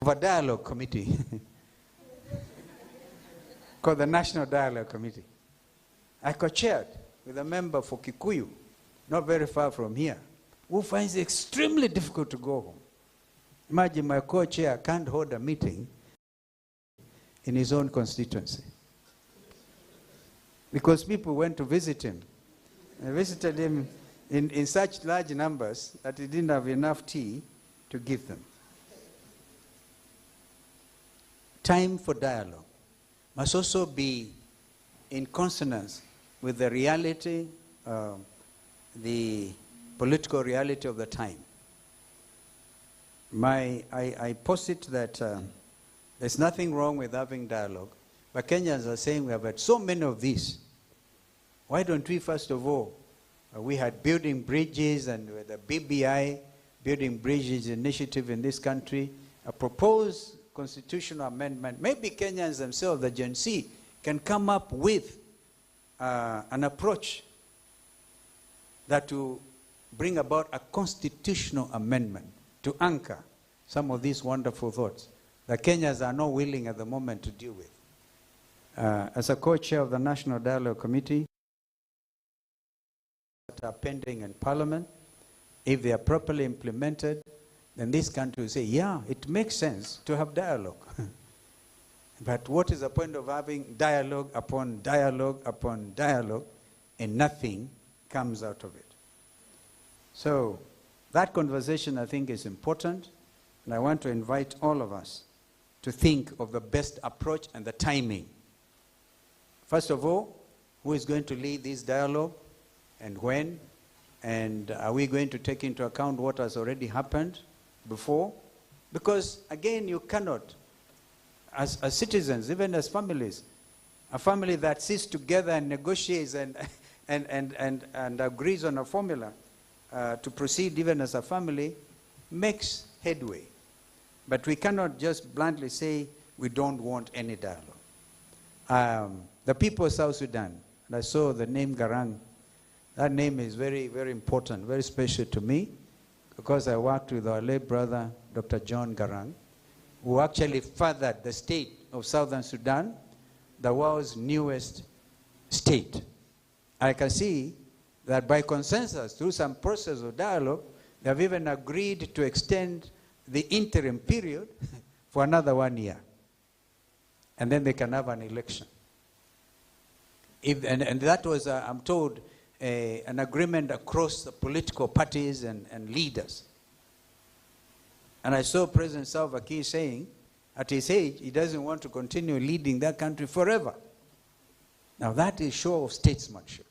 of a dialogue committee called the National Dialogue Committee. I co-chaired with a member for Kikuyu, not very far from here, who finds it extremely difficult to go home. Imagine my co-chair can't hold a meeting in his own constituency because people went to visit him. I visited him in such large numbers that he didn't have enough tea to give them. Time for dialogue must also be in consonance with the reality, the political reality of the time. I posit that there's nothing wrong with having dialogue, but Kenyans are saying we have had so many of these. Why don't we, first of all, we had building bridges and with the BBI, Building Bridges Initiative in this country, a proposed constitutional amendment. Maybe Kenyans themselves, the Gen Z, can come up with an approach that will bring about a constitutional amendment to anchor some of these wonderful thoughts that Kenyans are not willing at the moment to deal with. As a co-chair of the National Dialogue Committee, that are pending in Parliament, if they are properly implemented, then this country will say, yeah, it makes sense to have dialogue. But what is the point of having dialogue upon dialogue upon dialogue and nothing comes out of it? So that conversation, I think, is important, and I want to invite all of us to think of the best approach and the timing. First of all, who is going to lead this dialogue and when? And are we going to take into account what has already happened before? Because, again, you cannot, as citizens, even as families, a family that sits together and negotiates and agrees on a formula to proceed even as a family makes headway. But we cannot just bluntly say we don't want any dialogue. The people of South Sudan, and I saw the name Garang. That name is very, very important, very special to me, because I worked with our late brother, Dr. John Garang, who actually fathered the state of Southern Sudan, the world's newest state. I can see that by consensus, through some process of dialogue, they have even agreed to extend the interim period for another 1 year. And then they can have an election. And that was, I'm told, an agreement across the political parties and leaders. And I saw President Salva Kiir saying, at his age, he doesn't want to continue leading that country forever. Now that is show of statesmanship.